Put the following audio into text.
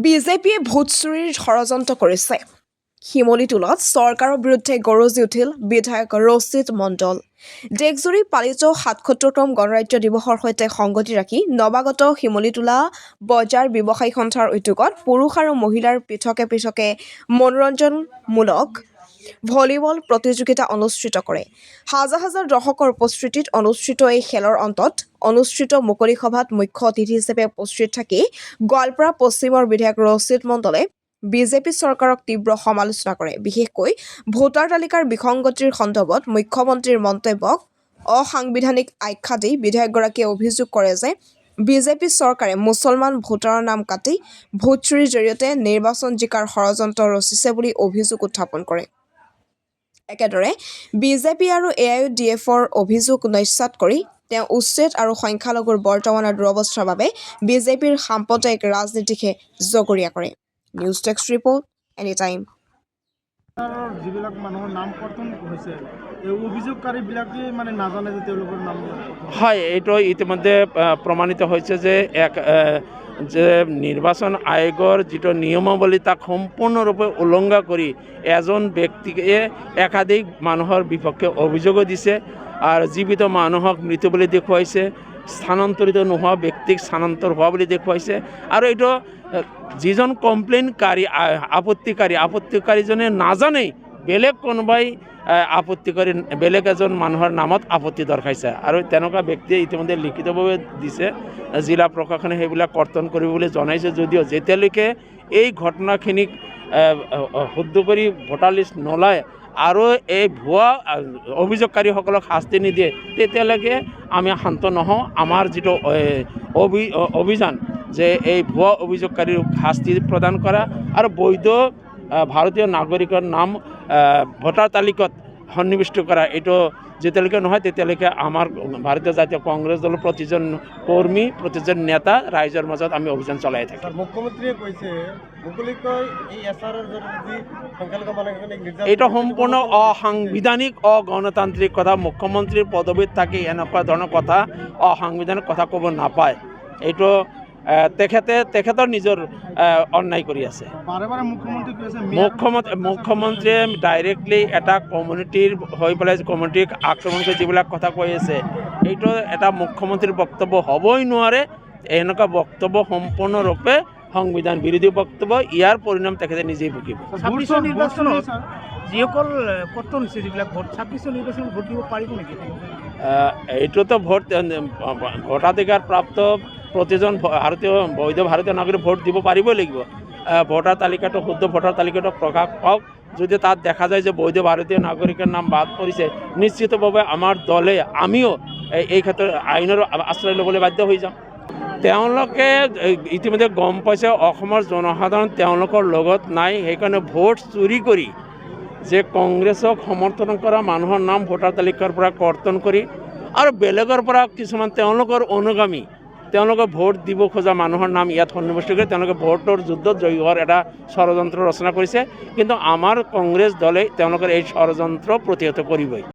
বিজেপিয়ে ভোট চুৰিৰ ষড়যন্ত্ৰ কৰিছে। শিমলীটোলত চৰকাৰৰ বিৰুদ্ধে গৰজি উঠিল বিধায়ক ৰচিদ মণ্ডল। দেশজুৰি পালিত ৭৭তম গণৰাজ্য দিৱসৰ সৈতে সংগতি ৰাখি নৱাগত শিমলীটোলা বজাৰ ব্যৱসায়ী সন্থাৰ উদ্যোগত পুৰুষ আৰু মহিলাৰ পৃথকে পৃথকে মনোৰঞ্জনমূলক ভলীবল প্ৰতিযোগিতা অনুষ্ঠিত কৰে। হাজাৰ হাজাৰ দৰ্শকৰ উপস্থিতিত অনুষ্ঠিত এই খেলৰ অন্তত অনুষ্ঠিত মুকলি সভাত মুখ্য অতিথি হিচাপে উপস্থিত থাকি গোৱালপাৰা পশ্চিমৰ বিধায়ক ৰচিদ মণ্ডলে বিজেপি চৰকাৰক তীব্ৰ সমালোচনা কৰে। বিশেষকৈ ভোটাৰ তালিকাৰ বিসংগতিৰ সন্দৰ্ভত মুখ্যমন্ত্ৰীৰ মন্তব্যক অসাংবিধানিক আখ্যা দি বিধায়কগৰাকীয়ে অভিযোগ কৰে যে বিজেপি চৰকাৰে মুছলমান ভোটাৰৰ নাম কাটি ভোট চুৰিৰ জৰিয়তে নিৰ্বাচন জিকাৰ ষড়যন্ত্ৰ ৰচিছে বুলি অভিযোগ উত্থাপন কৰে। একেদৰে বিজেপি আৰু AIUDFৰ অভিযোগ নস্যাৎ কৰি তেওঁ উচ্ছেদ আৰু সংখ্যালঘুৰ বৰ্তমানৰ দুৰৱস্থাৰ বাবে বিজেপিৰ সাম্প্ৰদায়িক ৰাজনীতিকহে জগৰীয়া কৰে। News desk report anytime. যিবিলাক মানুহৰ নাম কৰ্তন হৈছে এই অভিযোগকাৰীবিলাকে মানে নাজানে যে তেওঁলোকৰ নাম হয়, এইটো ইতিমধ্যে প্ৰমাণিত হৈছে যে নিৰ্বাচন আয়োগৰ যিটো নিয়মাৱলী তাক সম্পূৰ্ণৰূপে উলংঘা কৰি এজন ব্যক্তিকে একাধিক মানুহৰ বিপক্ষে অভিযোগো দিছে আৰু জীৱিত মানুহক মৃত বুলি দেখুৱাইছে, স্থানান্তৰিত নোহোৱা ব্যক্তিক স্থানান্তৰ হোৱা বুলি দেখুৱাইছে। আৰু এইটো যিজন কমপ্লেইনকাৰী আপত্তিকাৰীজনে নাজানেই বেলেগ কোনোবাই আপত্তিকাৰী বেলেগ এজন মানুহৰ নামত আপত্তি দৰ্শাইছে আৰু তেনেকুৱা ব্যক্তিয়ে ইতিমধ্যে লিখিতভাৱে দিছে। জিলা প্ৰশাসনে সেইবিলাক কৰ্তন কৰিবলৈ জনাইছে যদিও যেতিয়ালৈকে এই ঘটনাখিনিক শুদ্ধ কৰি ভোটাৰ লিষ্ট নোলায় আৰু এই ভুৱা অভিযোগকাৰীসকলক শাস্তি নিদিয়ে তেতিয়ালৈকে আমি শান্ত নহওঁ। আমাৰ যিটো অভিযান যে এই ভুৱা অভিযোগকাৰীক শাস্তি প্ৰদান কৰা আৰু বৈধ ভাৰতীয় নাগৰিকৰ নাম ভোটাৰ তালিকাত সন্নিৱিষ্ট কৰা, এইটো যেতিয়ালৈকে নহয় তেতিয়ালৈকে আমাৰ ভাৰতীয় জাতীয় কংগ্ৰেছ দলৰ প্ৰতিজন কৰ্মী প্ৰতিজন নেতা ৰাইজৰ মাজত আমি অভিযান চলাই থাকিম। মুখ্যমন্ত্ৰীয়ে কৈছে এইটো সম্পূৰ্ণ অসাংবিধানিক অগণতান্ত্ৰিক কথা। মুখ্যমন্ত্ৰীৰ পদবীত থাকি এনেকুৱা ধৰণৰ কথা অসাংবিধানিক কথা ক'ব নাপায়। এইটো তেখেতৰ নিজৰ অন্যায় কৰি আছে। মুখ্যমন্ত্ৰীয়ে ডাইৰেক্টলি এটা কমিউনিটিৰ হৈ পেলাই কমিউনিটিক আক্ৰমণ কৰি যিবিলাক কথা কৈ আছে এইটো এটা মুখ্যমন্ত্ৰীৰ বক্তব্য হ'বই নোৱাৰে। এনেকুৱা বক্তব্য সম্পূৰ্ণৰূপে সংবিধান বিৰোধী বক্তব্য। ইয়াৰ পৰিণাম তেখেতে নিজেই ভুগিব। যিসকল কৰ্তন হৈছে যিবিলাক ভোট ২৬ নিৰ্বাচনত ভোট দিব পাৰিব নেকি? এইটোতো ভোটাধিকাৰ প্ৰাপ্ত প্ৰতিজন বৈধ ভাৰতীয় নাগৰিক ভোট দিব পাৰিবই লাগিব। ভোটাৰ তালিকাটো শুদ্ধ ভোটাৰ তালিকাটো প্ৰকাশ পাওক। যদি তাত দেখা যায় যে বৈধ ভাৰতীয় নাগৰিকৰ নাম বাদ পৰিছে নিশ্চিতভাৱে আমাৰ দলে আমিও এই ক্ষেত্ৰত আইনৰ আশ্ৰয় ল'বলৈ বাধ্য হৈ যাম। তেওঁলোকে ইতিমধ্যে গম পাইছে অসমৰ জনসাধাৰণ তেওঁলোকৰ লগত নাই। সেইকাৰণে ভোট চুৰি কৰি যে কংগ্ৰেছক সমৰ্থন কৰা মানুহৰ নাম ভোটাৰ তালিকাৰ পৰা কৰ্তন কৰি আৰু বেলেগৰ পৰা কিছুমান তেওঁলোকৰ অনুগামী তেওঁলোকে ভোট দিব খোজা মানুহৰ নাম ইয়াত সন্নিৱিষ্ট কৰি তেওঁলোকে ভোটৰ যুদ্ধত জয়ী হোৱাৰ এটা ষড়যন্ত্ৰ ৰচনা কৰিছে। কিন্তু আমাৰ কংগ্ৰেছ দলে তেওঁলোকৰ এই ষড়যন্ত্ৰ প্ৰতিহত কৰিবই।